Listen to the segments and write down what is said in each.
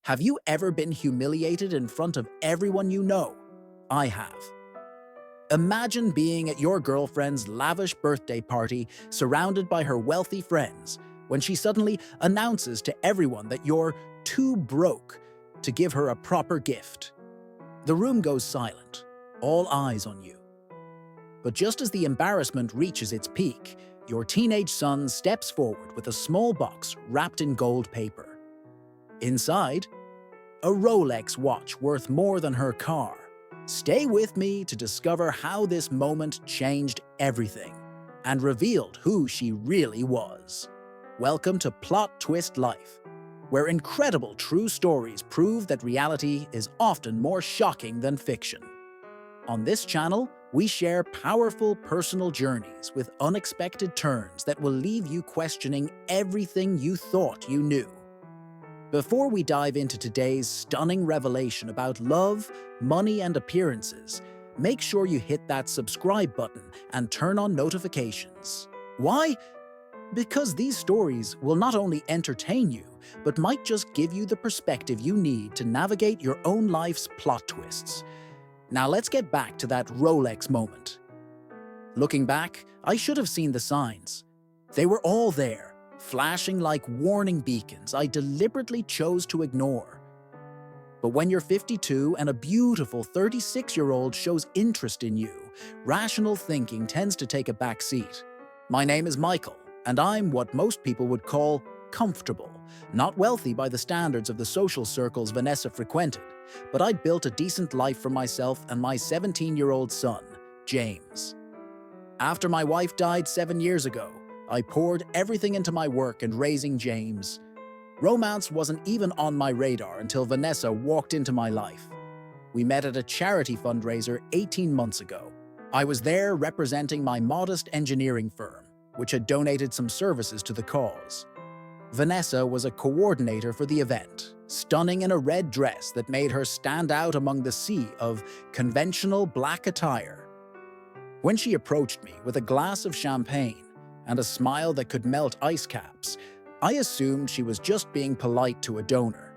Have you ever been humiliated in front of everyone you know? I have. Imagine being at your girlfriend's lavish birthday party surrounded by her wealthy friends when she suddenly announces to everyone that you're too broke to give her a proper gift. The room goes silent, all eyes on you. But just as the embarrassment reaches its peak, your teenage son steps forward with a small box wrapped in gold paper. Inside, a Rolex watch worth more than her car. Stay with me to discover how this moment changed everything and revealed who she really was. Welcome to Plot Twist Life, where incredible true stories prove that reality is often more shocking than fiction. On this channel, we share powerful personal journeys with unexpected turns that will leave you questioning everything you thought you knew. Before we dive into today's stunning revelation about love, money, and appearances, make sure you hit that subscribe button and turn on notifications. Why? Because these stories will not only entertain you, but might just give you the perspective you need to navigate your own life's plot twists. Now let's get back to that Rolex moment. Looking back, I should have seen the signs. They were all there, flashing like warning beacons I deliberately chose to ignore. But when you're 52 and a beautiful 36-year-old shows interest in you, rational thinking tends to take a back seat. My name is Michael, and I'm what most people would call comfortable. Not wealthy by the standards of the social circles Vanessa frequented, but I'd built a decent life for myself and my 17-year-old son, James. After my wife died 7 years ago, I poured everything into my work and raising James. Romance wasn't even on my radar until Vanessa walked into my life. We met at a charity fundraiser 18 months ago. I was there representing my modest engineering firm, which had donated some services to the cause. Vanessa was a coordinator for the event, stunning in a red dress that made her stand out among the sea of conventional black attire. When she approached me with a glass of champagne and a smile that could melt ice caps, I assumed she was just being polite to a donor.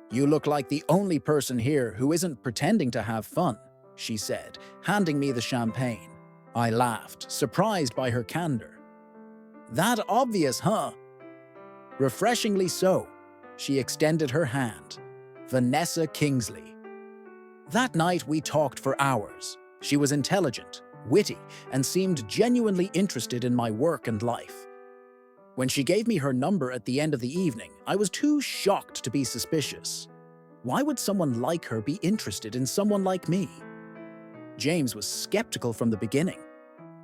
"You look like the only person here who isn't pretending to have fun," she said, handing me the champagne. I laughed, surprised by her candor. "That obvious, huh?" Refreshingly so, she extended her hand. Vanessa Kingsley. That night we talked for hours. She was intelligent, witty, and seemed genuinely interested in my work and life. When she gave me her number at the end of the evening, I was too shocked to be suspicious. Why would someone like her be interested in someone like me? James was skeptical from the beginning.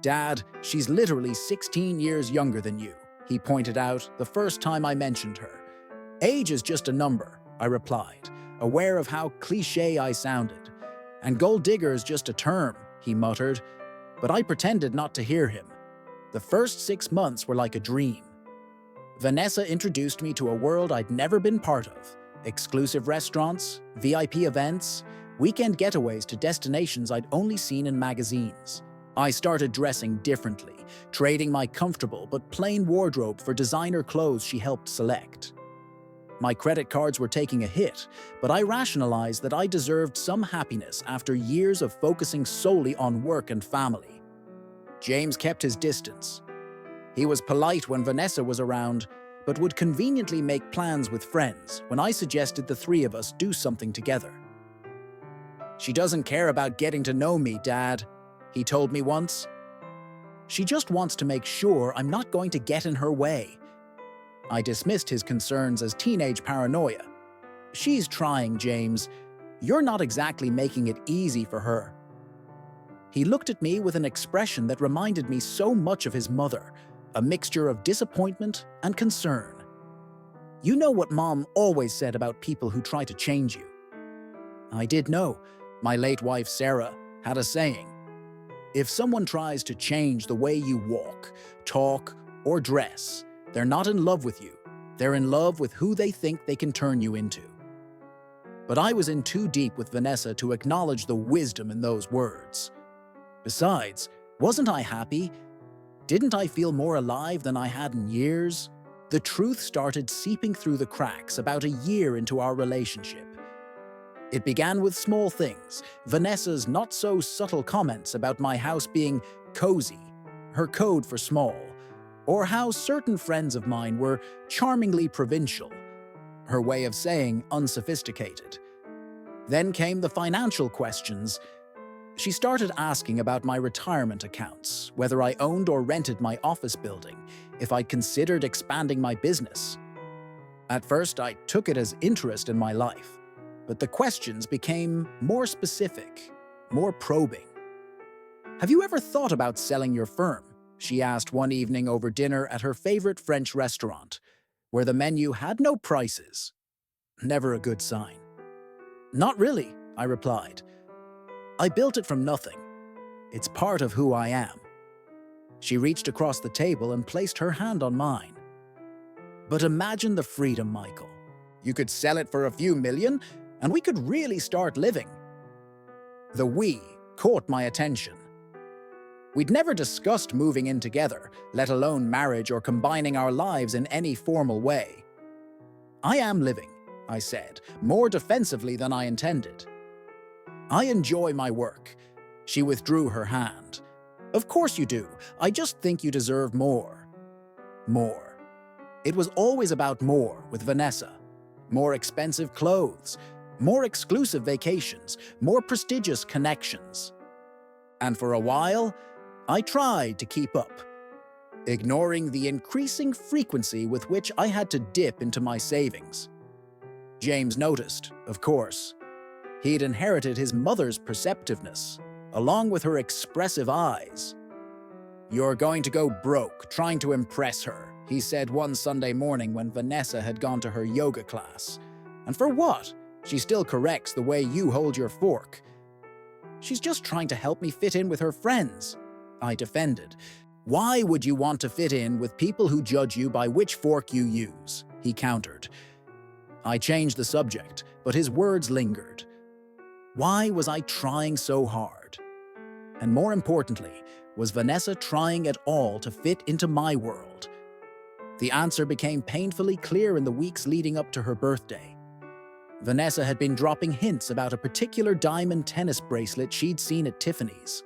"Dad, she's literally 16 years younger than you," he pointed out the first time I mentioned her. "Age is just a number," I replied, aware of how cliché I sounded. "And gold digger is just a term," he muttered, but I pretended not to hear him. The first 6 months were like a dream. Vanessa introduced me to a world I'd never been part of. Exclusive restaurants, VIP events, weekend getaways to destinations I'd only seen in magazines. I started dressing differently, trading my comfortable but plain wardrobe for designer clothes she helped select. My credit cards were taking a hit, but I rationalized that I deserved some happiness after years of focusing solely on work and family. James kept his distance. He was polite when Vanessa was around, but would conveniently make plans with friends when I suggested the three of us do something together. "She doesn't care about getting to know me, Dad," he told me once. "She just wants to make sure I'm not going to get in her way." I dismissed his concerns as teenage paranoia. "She's trying, James. You're not exactly making it easy for her." He looked at me with an expression that reminded me so much of his mother, a mixture of disappointment and concern. "You know what Mom always said about people who try to change you." I did know. My late wife, Sarah, had a saying: "If someone tries to change the way you walk, talk, or dress, they're not in love with you. They're in love with who they think they can turn you into." But I was in too deep with Vanessa to acknowledge the wisdom in those words. Besides, wasn't I happy? Didn't I feel more alive than I had in years? The truth started seeping through the cracks about a year into our relationship. It began with small things, Vanessa's not-so-subtle comments about my house being cozy, her code for small, or how certain friends of mine were charmingly provincial, her way of saying unsophisticated. Then came the financial questions. She started asking about my retirement accounts, whether I owned or rented my office building, if I'd considered expanding my business. At first, I took it as interest in my life, but the questions became more specific, more probing. "Have you ever thought about selling your firm?" she asked one evening over dinner at her favorite French restaurant, where the menu had no prices. Never a good sign. "Not really," I replied. "I built it from nothing. It's part of who I am." She reached across the table and placed her hand on mine. "But imagine the freedom, Michael. You could sell it for a few million, and we could really start living." The "we" caught my attention. We'd never discussed moving in together, let alone marriage or combining our lives in any formal way. "I am living," I said, more defensively than I intended. "I enjoy my work." She withdrew her hand. "Of course you do. I just think you deserve more." More. It was always about more with Vanessa. More expensive clothes, more exclusive vacations, more prestigious connections. And for a while, I tried to keep up, ignoring the increasing frequency with which I had to dip into my savings. James noticed, of course. He'd inherited his mother's perceptiveness, along with her expressive eyes. "You're going to go broke trying to impress her," he said one Sunday morning when Vanessa had gone to her yoga class. "And for what? She still corrects the way you hold your fork." "She's just trying to help me fit in with her friends," I defended. "Why would you want to fit in with people who judge you by which fork you use?" he countered. I changed the subject, but his words lingered. Why was I trying so hard? And more importantly, was Vanessa trying at all to fit into my world? The answer became painfully clear in the weeks leading up to her birthday. Vanessa had been dropping hints about a particular diamond tennis bracelet she'd seen at Tiffany's.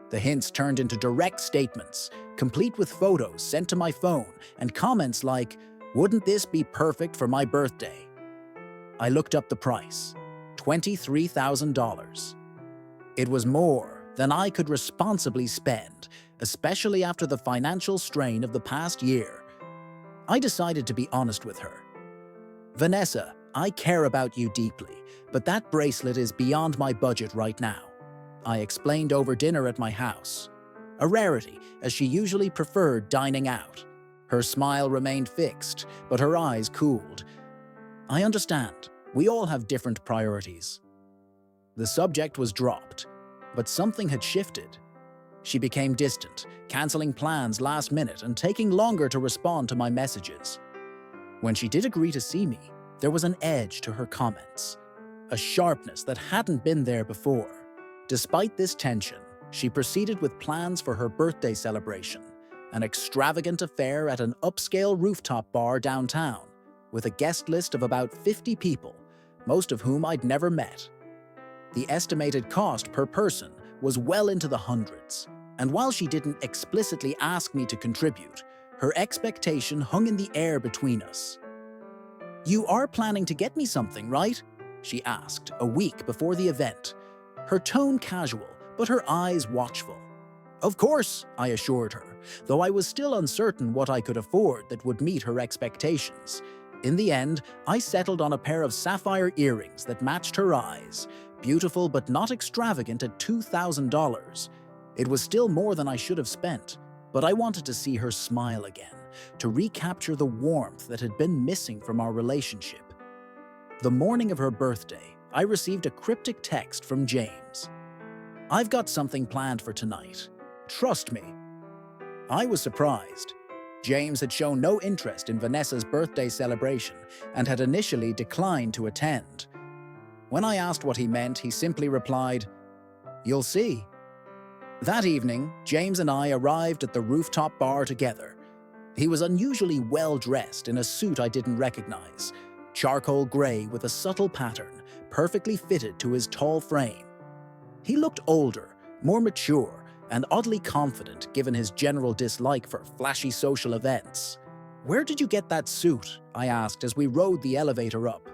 The hints turned into direct statements, complete with photos sent to my phone and comments like, "Wouldn't this be perfect for my birthday?" I looked up the price, $23,000. It was more than I could responsibly spend, especially after the financial strain of the past year. I decided to be honest with her. "Vanessa, I care about you deeply, but that bracelet is beyond my budget right now," I explained over dinner at my house. A rarity, as she usually preferred dining out. Her smile remained fixed, but her eyes cooled. "I understand. We all have different priorities." The subject was dropped, but something had shifted. She became distant, canceling plans last minute and taking longer to respond to my messages. When she did agree to see me, there was an edge to her comments, a sharpness that hadn't been there before. Despite this tension, she proceeded with plans for her birthday celebration, an extravagant affair at an upscale rooftop bar downtown, with a guest list of about 50 people, most of whom I'd never met. The estimated cost per person was well into the hundreds, and while she didn't explicitly ask me to contribute, her expectation hung in the air between us. "You are planning to get me something, right?" she asked, a week before the event. Her tone casual, but her eyes watchful. "Of course," I assured her, though I was still uncertain what I could afford that would meet her expectations. In the end, I settled on a pair of sapphire earrings that matched her eyes, beautiful but not extravagant at $2,000. It was still more than I should have spent, but I wanted to see her smile again, to recapture the warmth that had been missing from our relationship. The morning of her birthday, I received a cryptic text from James. "I've got something planned for tonight. Trust me." I was surprised. James had shown no interest in Vanessa's birthday celebration and had initially declined to attend. When I asked what he meant, he simply replied, "You'll see." That evening, James and I arrived at the rooftop bar together. He was unusually well-dressed in a suit I didn't recognize, charcoal gray with a subtle pattern, perfectly fitted to his tall frame. He looked older, more mature, and oddly confident given his general dislike for flashy social events. "Where did you get that suit?" I asked as we rode the elevator up.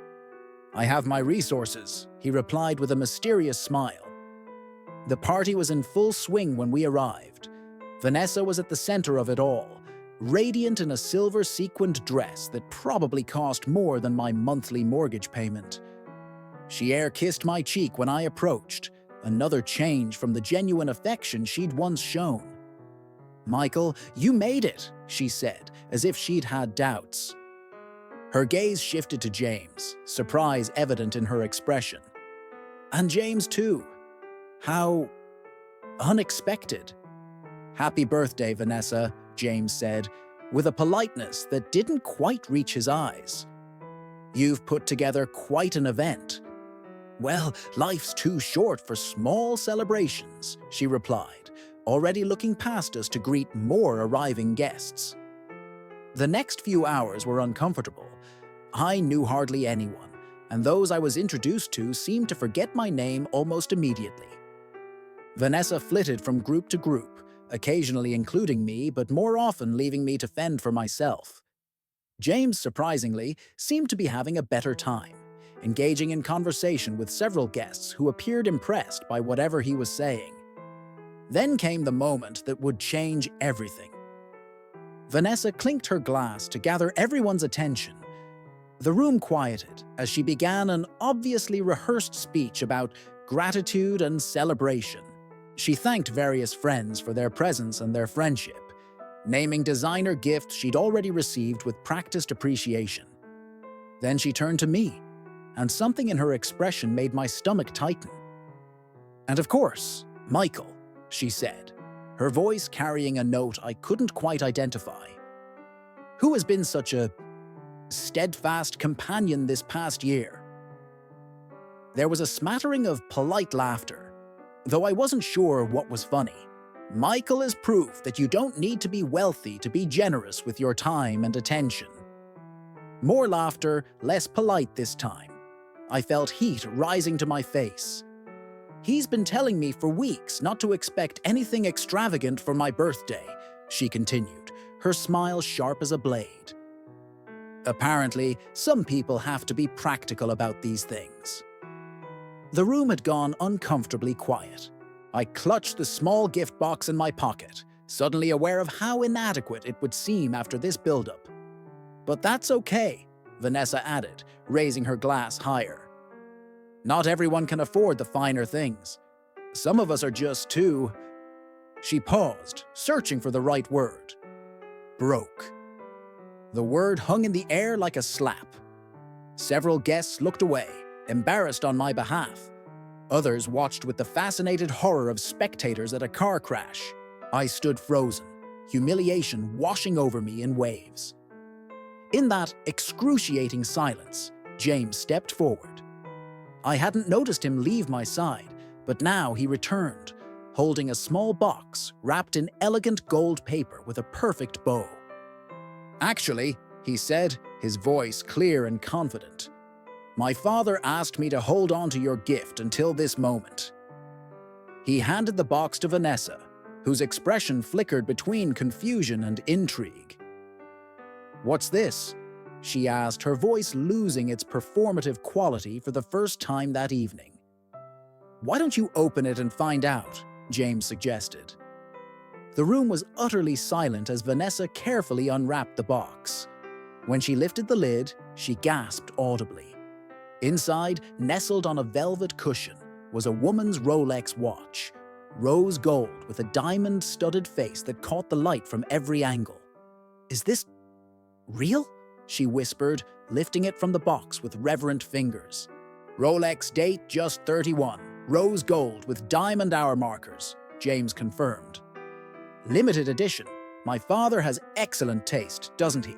"I have my resources," he replied with a mysterious smile. The party was in full swing when we arrived. Vanessa was at the center of it all, radiant in a silver sequined dress that probably cost more than my monthly mortgage payment. She air-kissed my cheek when I approached, another change from the genuine affection she'd once shown. "Michael, you made it," she said, as if she'd had doubts. Her gaze shifted to James, surprise evident in her expression. And James too. How unexpected. "Happy birthday, Vanessa," James said, with a politeness that didn't quite reach his eyes. "You've put together quite an event." "Well, life's too short for small celebrations," she replied, already looking past us to greet more arriving guests. The next few hours were uncomfortable. I knew hardly anyone, and those I was introduced to seemed to forget my name almost immediately. Vanessa flitted from group to group, occasionally including me, but more often leaving me to fend for myself. James, surprisingly, seemed to be having a better time, engaging in conversation with several guests who appeared impressed by whatever he was saying. Then came the moment that would change everything. Vanessa clinked her glass to gather everyone's attention. The room quieted as she began an obviously rehearsed speech about gratitude and celebration. She thanked various friends for their presence and their friendship, naming designer gifts she'd already received with practiced appreciation. Then she turned to me, and something in her expression made my stomach tighten. "And of course, Michael," she said, her voice carrying a note I couldn't quite identify. "Who has been such a steadfast companion this past year?" There was a smattering of polite laughter, though I wasn't sure what was funny. "Michael is proof that you don't need to be wealthy to be generous with your time and attention." More laughter, less polite this time. I felt heat rising to my face. "He's been telling me for weeks not to expect anything extravagant for my birthday," she continued, her smile sharp as a blade. Apparently, some people have to be practical about these things. The room had gone uncomfortably quiet. I clutched the small gift box in my pocket, suddenly aware of how inadequate it would seem after this build-up. "But that's okay," Vanessa added, raising her glass higher. "Not everyone can afford the finer things. Some of us are just too—" She paused, searching for the right word. "Broke." The word hung in the air like a slap. Several guests looked away, embarrassed on my behalf. Others watched with the fascinated horror of spectators at a car crash. I stood frozen, humiliation washing over me in waves. In that excruciating silence, James stepped forward. I hadn't noticed him leave my side, but now he returned, holding a small box wrapped in elegant gold paper with a perfect bow. "Actually," he said, his voice clear and confident, "my father asked me to hold on to your gift until this moment." He handed the box to Vanessa, whose expression flickered between confusion and intrigue. "What's this?" she asked, her voice losing its performative quality for the first time that evening. "Why don't you open it and find out?" James suggested. The room was utterly silent as Vanessa carefully unwrapped the box. When she lifted the lid, she gasped audibly. Inside, nestled on a velvet cushion, was a woman's Rolex watch, rose gold with a diamond-studded face that caught the light from every angle. "Is this real?" she whispered, lifting it from the box with reverent fingers. "Rolex date just 31, rose gold with diamond hour markers," James confirmed. "Limited edition. My father has excellent taste, doesn't he?"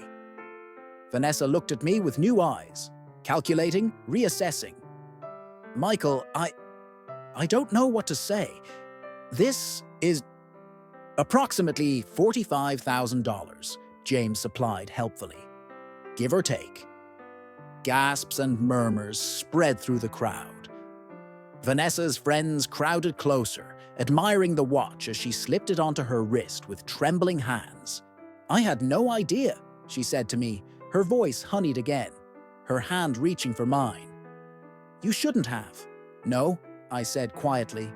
Vanessa looked at me with new eyes, calculating, reassessing. "Michael, I don't know what to say. This is approximately $45,000, James supplied helpfully. Give or take. Gasps and murmurs spread through the crowd. Vanessa's friends crowded closer, admiring the watch as she slipped it onto her wrist with trembling hands. I had no idea, she said to me, her voice honeyed again, her hand reaching for mine. You shouldn't have. No, I said quietly.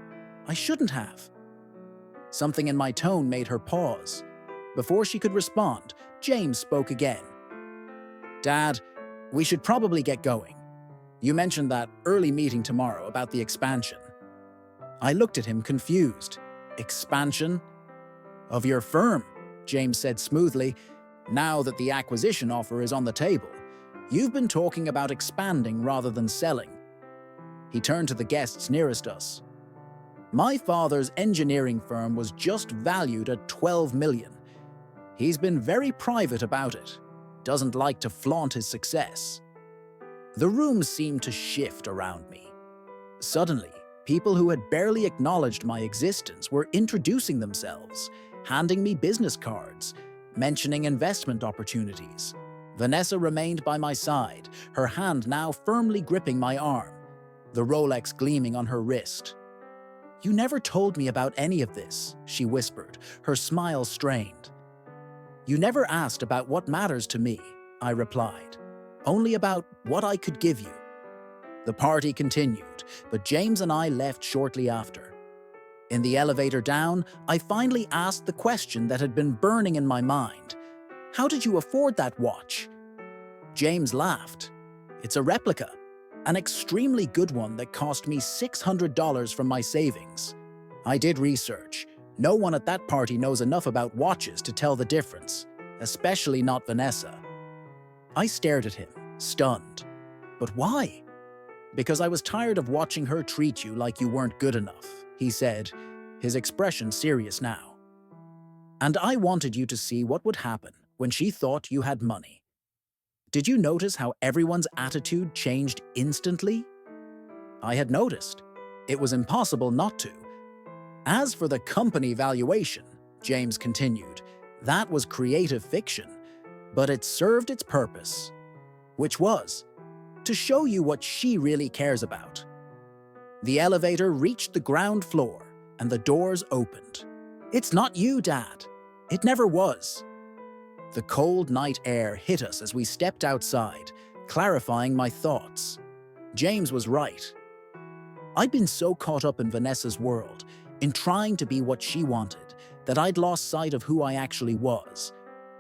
I shouldn't have. Something in my tone made her pause. Before she could respond, James spoke again. Dad, we should probably get going. You mentioned that early meeting tomorrow about the expansion. I looked at him confused. Expansion? Of your firm, James said smoothly. Now that the acquisition offer is on the table, you've been talking about expanding rather than selling. He turned to the guests nearest us. My father's engineering firm was just valued at $12 million. He's been very private about it. Doesn't like to flaunt his success. The room seemed to shift around me. Suddenly, people who had barely acknowledged my existence were introducing themselves, handing me business cards, mentioning investment opportunities. Vanessa remained by my side, her hand now firmly gripping my arm, the Rolex gleaming on her wrist. You never told me about any of this, she whispered, her smile strained. You never asked about what matters to me, I replied. Only about what I could give you. The party continued, but James and I left shortly after. In the elevator down, I finally asked the question that had been burning in my mind. How did you afford that watch? James laughed. It's a replica, an extremely good one that cost me $600 from my savings. I did research. No one at that party knows enough about watches to tell the difference, especially not Vanessa. I stared at him, stunned. But why? Because I was tired of watching her treat you like you weren't good enough, he said, his expression serious now. And I wanted you to see what would happen when she thought you had money. Did you notice how everyone's attitude changed instantly? I had noticed. It was impossible not to. As for the company valuation, James continued, that was creative fiction, but it served its purpose, which was to show you what she really cares about. The elevator reached the ground floor and the doors opened. It's not you, Dad. It never was. The cold night air hit us as we stepped outside, clarifying my thoughts. James was right. I'd been so caught up in Vanessa's world, in trying to be what she wanted, that I'd lost sight of who I actually was,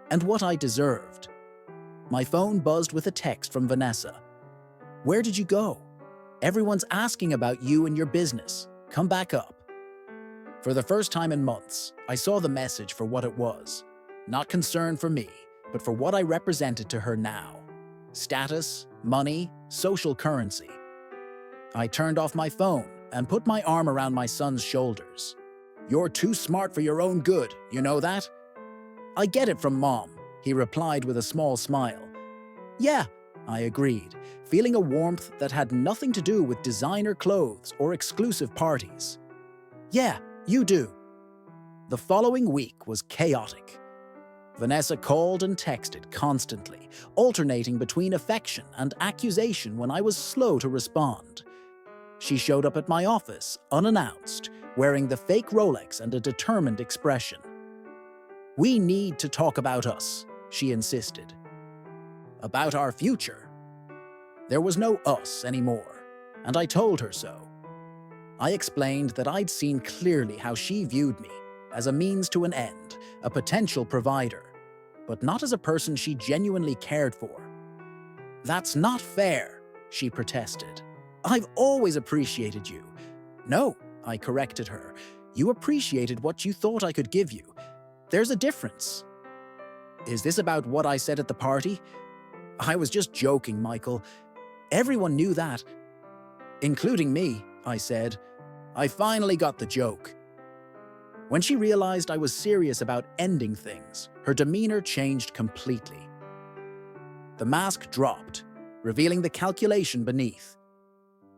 and what I deserved. My phone buzzed with a text from Vanessa. Where did you go? Everyone's asking about you and your business. Come back up. For the first time in months, I saw the message for what it was. Not concern for me, but for what I represented to her now. Status, money, social currency. I turned off my phone and put my arm around my son's shoulders. You're too smart for your own good, you know that? I get it from Mom, he replied with a small smile. Yeah, I agreed, feeling a warmth that had nothing to do with designer clothes or exclusive parties. Yeah, you do. The following week was chaotic. Vanessa called and texted constantly, alternating between affection and accusation when I was slow to respond. She showed up at my office, unannounced, wearing the fake Rolex and a determined expression. We need to talk about us, she insisted. About our future. There was no us anymore, and I told her so. I explained that I'd seen clearly how she viewed me, as a means to an end, a potential provider, but not as a person she genuinely cared for. That's not fair, she protested. I've always appreciated you. No, I corrected her. You appreciated what you thought I could give you. There's a difference. Is this about what I said at the party? I was just joking, Michael. Everyone knew that. Including me, I said. I finally got the joke. When she realized I was serious about ending things, her demeanor changed completely. The mask dropped, revealing the calculation beneath.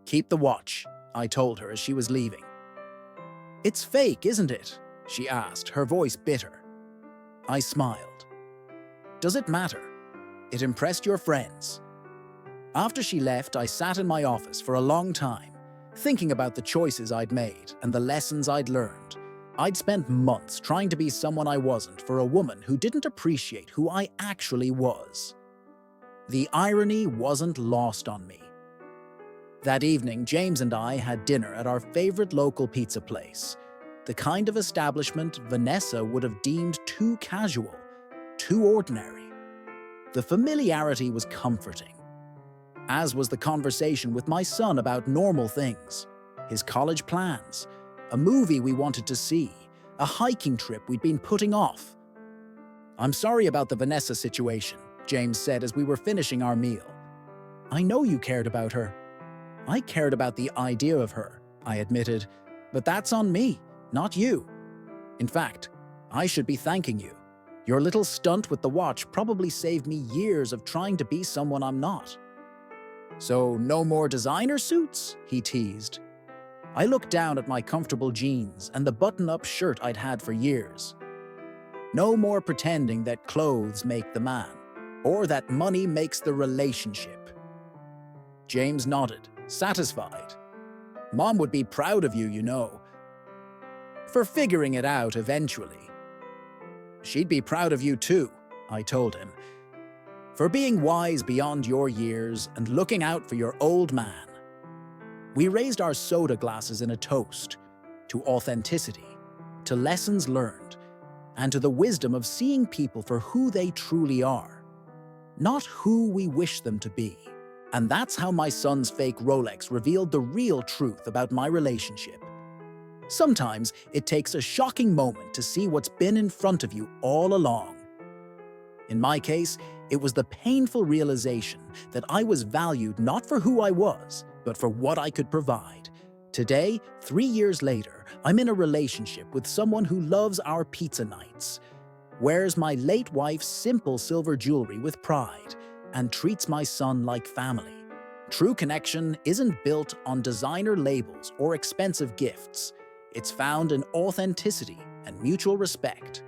Keep the watch, I told her as she was leaving. It's fake, isn't it? She asked, her voice bitter. I smiled. Does it matter? It impressed your friends. After she left, I sat in my office for a long time, thinking about the choices I'd made and the lessons I'd learned. I'd spent months trying to be someone I wasn't for a woman who didn't appreciate who I actually was. The irony wasn't lost on me. That evening, James and I had dinner at our favorite local pizza place, the kind of establishment Vanessa would have deemed too casual, too ordinary. The familiarity was comforting, as was the conversation with my son about normal things, his college plans, a movie we wanted to see, a hiking trip we'd been putting off. "I'm sorry about the Vanessa situation," James said as we were finishing our meal. "I know you cared about her." "I cared about the idea of her," I admitted, "but that's on me, not you. In fact, I should be thanking you. Your little stunt with the watch probably saved me years of trying to be someone I'm not." "So no more designer suits?" he teased. I looked down at my comfortable jeans and the button-up shirt I'd had for years. No more pretending that clothes make the man, or that money makes the relationship. James nodded, satisfied. "Mom would be proud of you, you know. For figuring it out eventually." "She'd be proud of you too," I told him. "For being wise beyond your years and looking out for your old man." We raised our soda glasses in a toast to authenticity, to lessons learned, and to the wisdom of seeing people for who they truly are, not who we wish them to be. And that's how my son's fake Rolex revealed the real truth about my relationship. Sometimes it takes a shocking moment to see what's been in front of you all along. In my case, it was the painful realization that I was valued not for who I was, but for what I could provide. Today, 3 years later, I'm in a relationship with someone who loves our pizza nights, wears my late wife's simple silver jewelry with pride, and treats my son like family. True connection isn't built on designer labels or expensive gifts. It's found in authenticity and mutual respect.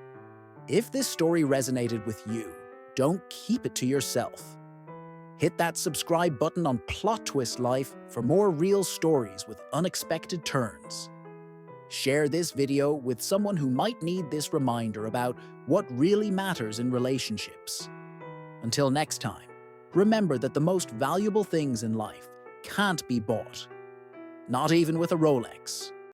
If this story resonated with you, don't keep it to yourself. Hit that subscribe button on Plot Twist Life for more real stories with unexpected turns. Share this video with someone who might need this reminder about what really matters in relationships. Until next time, remember that the most valuable things in life can't be bought, not even with a Rolex.